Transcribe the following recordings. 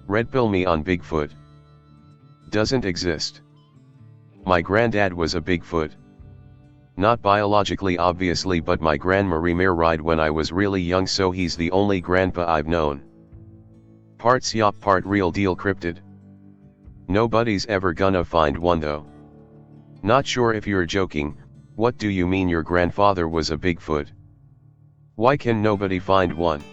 Redpill me on Bigfoot. Doesn't exist. My granddad was a Bigfoot. Not biologically obviously, but my grandma remarried when I was really young, so he's the only grandpa I've known. Part psyop, part real deal cryptid. Nobody's ever gonna find one though. Not sure if you're joking. What do you mean your grandfather was a Bigfoot? Why can nobody find one?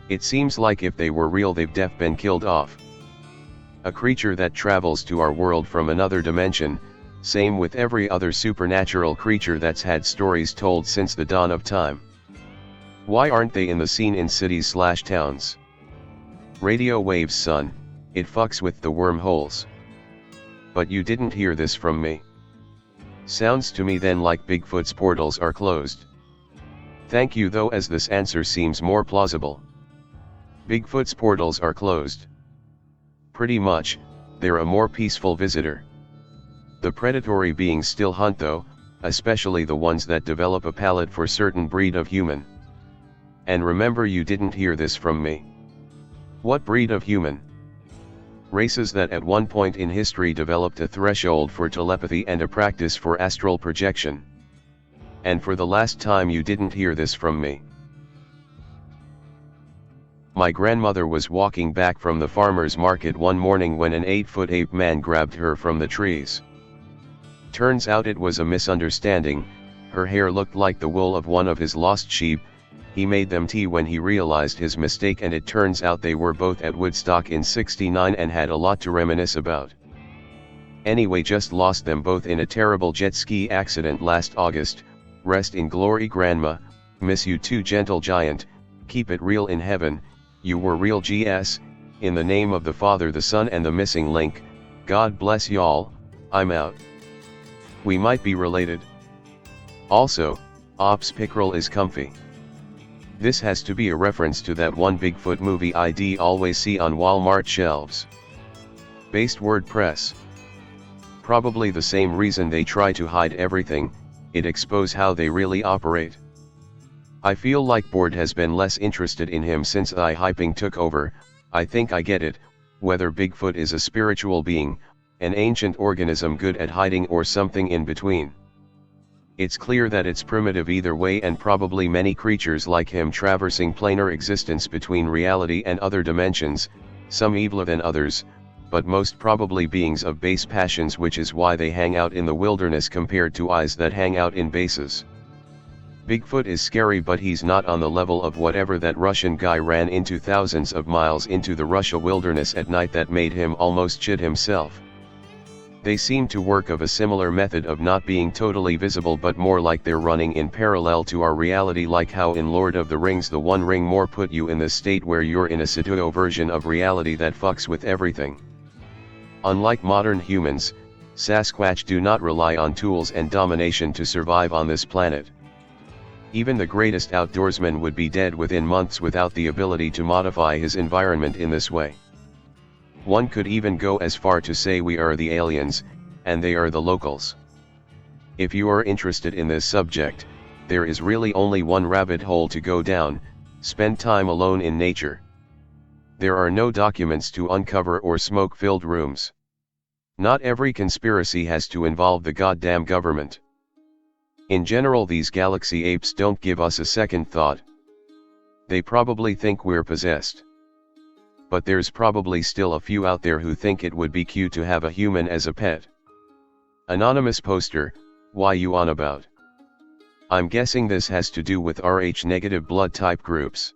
It seems like if they were real they've been killed off. A creature that travels to our world from another dimension, same with every other supernatural creature that's had stories told since the dawn of time. Why aren't they in the scene in cities/towns? Radio waves, son, it fucks with the wormholes. But you didn't hear this from me. Sounds to me then like Bigfoot's portals are closed. Thank you though, as this answer seems more plausible. Bigfoot's portals are closed. Pretty much, they're a more peaceful visitor. The predatory beings still hunt though, especially the ones that develop a palate for certain breed of human. And remember, you didn't hear this from me. What breed of human? Races that at one point in history developed a threshold for telepathy and a practice for astral projection. And for the last time, you didn't hear this from me. My grandmother was walking back from the farmer's market one morning when an 8-foot ape man grabbed her from the trees. Turns out it was a misunderstanding. Her hair looked like the wool of one of his lost sheep. He made them tea when he realized his mistake, and it turns out they were both at Woodstock in '69 and had a lot to reminisce about. Anyway, just lost them both in a terrible jet ski accident last August. Rest in glory, Grandma. Miss you too, gentle giant. Keep it real in heaven. You were real, GS. In the name of the Father, the Son, and the missing link. God bless y'all. I'm out. We might be related. Also, Ops Pickerel is comfy. This has to be a reference to that one Bigfoot movie I'd always see on Walmart shelves. Based WordPress. Probably the same reason they try to hide everything, it expose how they really operate. I feel like Board has been less interested in him since I hyping took over. I think I get it, whether Bigfoot is a spiritual being, an ancient organism good at hiding, or something in between. It's clear that it's primitive either way, and probably many creatures like him traversing planar existence between reality and other dimensions, some eviler than others, but most probably beings of base passions, which is why they hang out in the wilderness compared to eyes that hang out in bases. Bigfoot is scary, but he's not on the level of whatever that Russian guy ran into thousands of miles into the Russia wilderness at night that made him almost shit himself. They seem to work of a similar method of not being totally visible, but more like they're running in parallel to our reality, like how in Lord of the Rings the One Ring more put you in the state where you're in a pseudo version of reality that fucks with everything. Unlike modern humans, Sasquatch do not rely on tools and domination to survive on this planet. Even the greatest outdoorsman would be dead within months without the ability to modify his environment in this way. One could even go as far to say we are the aliens, and they are the locals. If you are interested in this subject, there is really only one rabbit hole to go down: spend time alone in nature. There are no documents to uncover or smoke-filled rooms. Not every conspiracy has to involve the goddamn government. In general, these galaxy apes don't give us a second thought. They probably think we're possessed. But there's probably still a few out there who think it would be cute to have a human as a pet. Anonymous poster, why you on about? I'm guessing this has to do with Rh-negative blood type groups.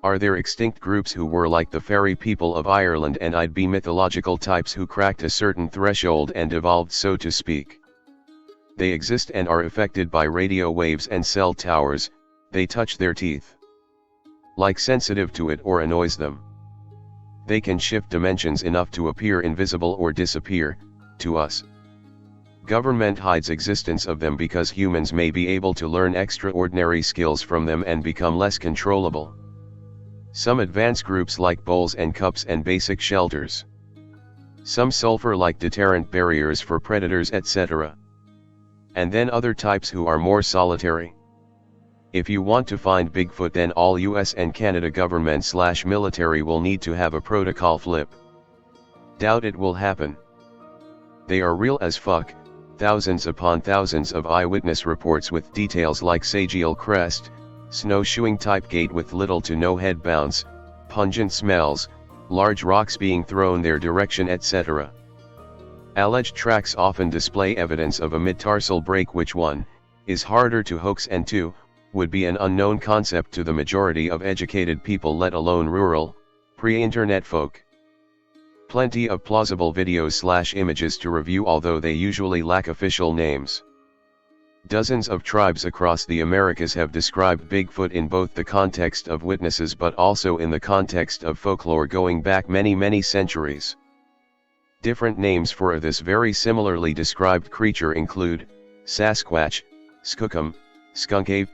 Are there extinct groups who were like the fairy people of Ireland, and I'd be mythological types who cracked a certain threshold and evolved, so to speak? They exist and are affected by radio waves and cell towers. They touch their teeth. Like sensitive to it or annoys them. They can shift dimensions enough to appear invisible or disappear, to us. Government hides existence of them because humans may be able to learn extraordinary skills from them and become less controllable. Some advance groups like bowls and cups and basic shelters. Some sulfur like deterrent barriers for predators, etc. And then other types who are more solitary. If you want to find Bigfoot, then all US and Canada government/military will need to have a protocol flip. Doubt it will happen. They are real as fuck, thousands upon thousands of eyewitness reports with details like Sagial crest, snowshoeing type gait with little to no head bounce, pungent smells, large rocks being thrown their direction, etc. Alleged tracks often display evidence of a mid-tarsal break, which one, is harder to hoax, and two, would be an unknown concept to the majority of educated people, let alone rural, pre-internet folk. Plenty of plausible videos/images to review, although they usually lack official names. Dozens of tribes across the Americas have described Bigfoot in both the context of witnesses but also in the context of folklore going back many centuries. Different names for this very similarly described creature include Sasquatch, Skookum, Skunkape,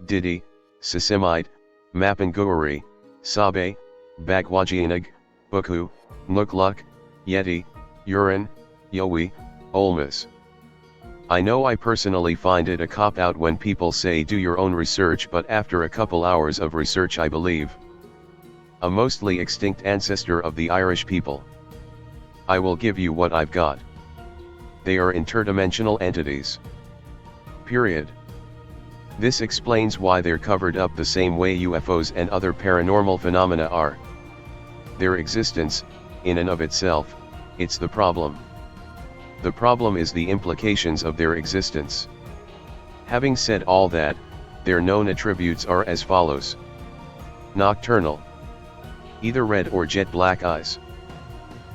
Didi, Sisimite, Mapangouari, Sabe, Bagwajianag, Buku, Nukluk, Yeti, Urin, Yowie, Olmas. I know I personally find it a cop-out when people say do your own research, but after a couple hours of research I believe a mostly extinct ancestor of the Irish people. I will give you what I've got. They are interdimensional entities. Period. This explains why they're covered up the same way UFOs and other paranormal phenomena are. Their existence, in and of itself, it's the problem. The problem is the implications of their existence. Having said all that, their known attributes are as follows. Nocturnal. Either red or jet black eyes.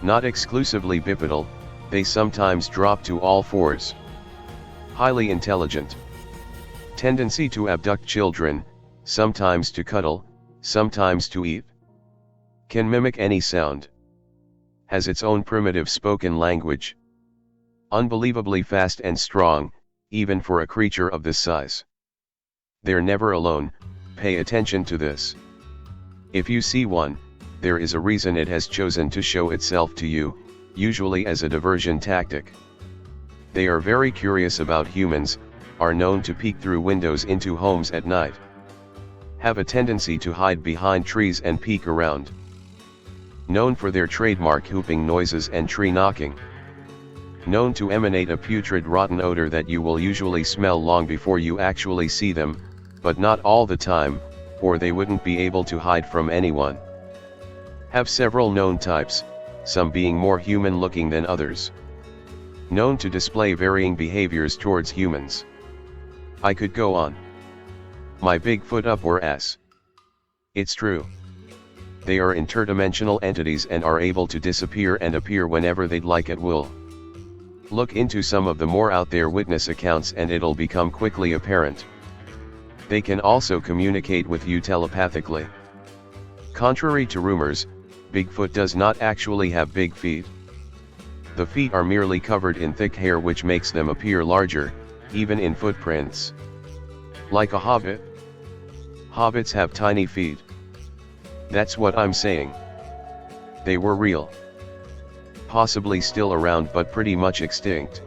Not exclusively bipedal, they sometimes drop to all fours. Highly intelligent. Tendency to abduct children, sometimes to cuddle, sometimes to eat. Can mimic any sound. Has its own primitive spoken language. Unbelievably fast and strong, even for a creature of this size. They're never alone, pay attention to this. If you see one, there is a reason it has chosen to show itself to you, usually as a diversion tactic. They are very curious about humans, are known to peek through windows into homes at night. Have a tendency to hide behind trees and peek around. Known for their trademark whooping noises and tree knocking. Known to emanate a putrid rotten odor that you will usually smell long before you actually see them, but not all the time, or they wouldn't be able to hide from anyone. Have several known types, some being more human-looking than others. Known to display varying behaviors towards humans. I could go on. My Bigfoot up or ass. It's true. They are interdimensional entities and are able to disappear and appear whenever they'd like at will. Look into some of the more out there witness accounts and it'll become quickly apparent. They can also communicate with you telepathically. Contrary to rumors, Bigfoot does not actually have big feet. The feet are merely covered in thick hair, which makes them appear larger, even in footprints. Like a hobbit. Hobbits have tiny feet. That's what I'm saying. They were real. Possibly still around but pretty much extinct.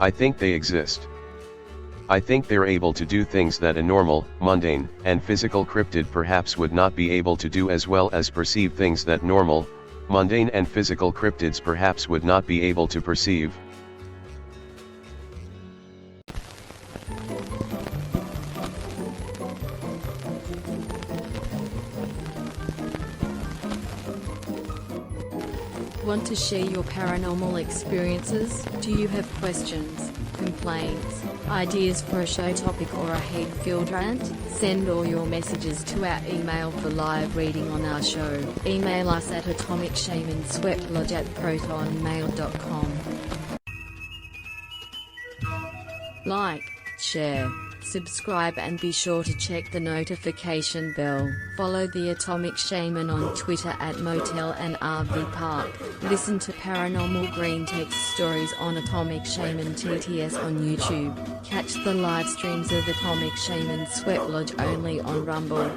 I think they exist. I think they're able to do things that a normal, mundane, and physical cryptid perhaps would not be able to do, as well as perceive things that normal, mundane and physical cryptids perhaps would not be able to perceive. Want to share your paranormal experiences? Do you have questions, complaints, ideas for a show topic, or a hate-filled rant? Send all your messages to our email for live reading on our show. Email us at atomicshaman@protonmail.com. Like, share, subscribe, and be sure to check the notification bell. Follow the Atomic Shaman on Twitter at Motel and RV Park. Listen to Paranormal Greentext stories on Atomic Shaman TTS on YouTube. Catch the live streams of Atomic Shaman Sweat Lodge only on Rumble.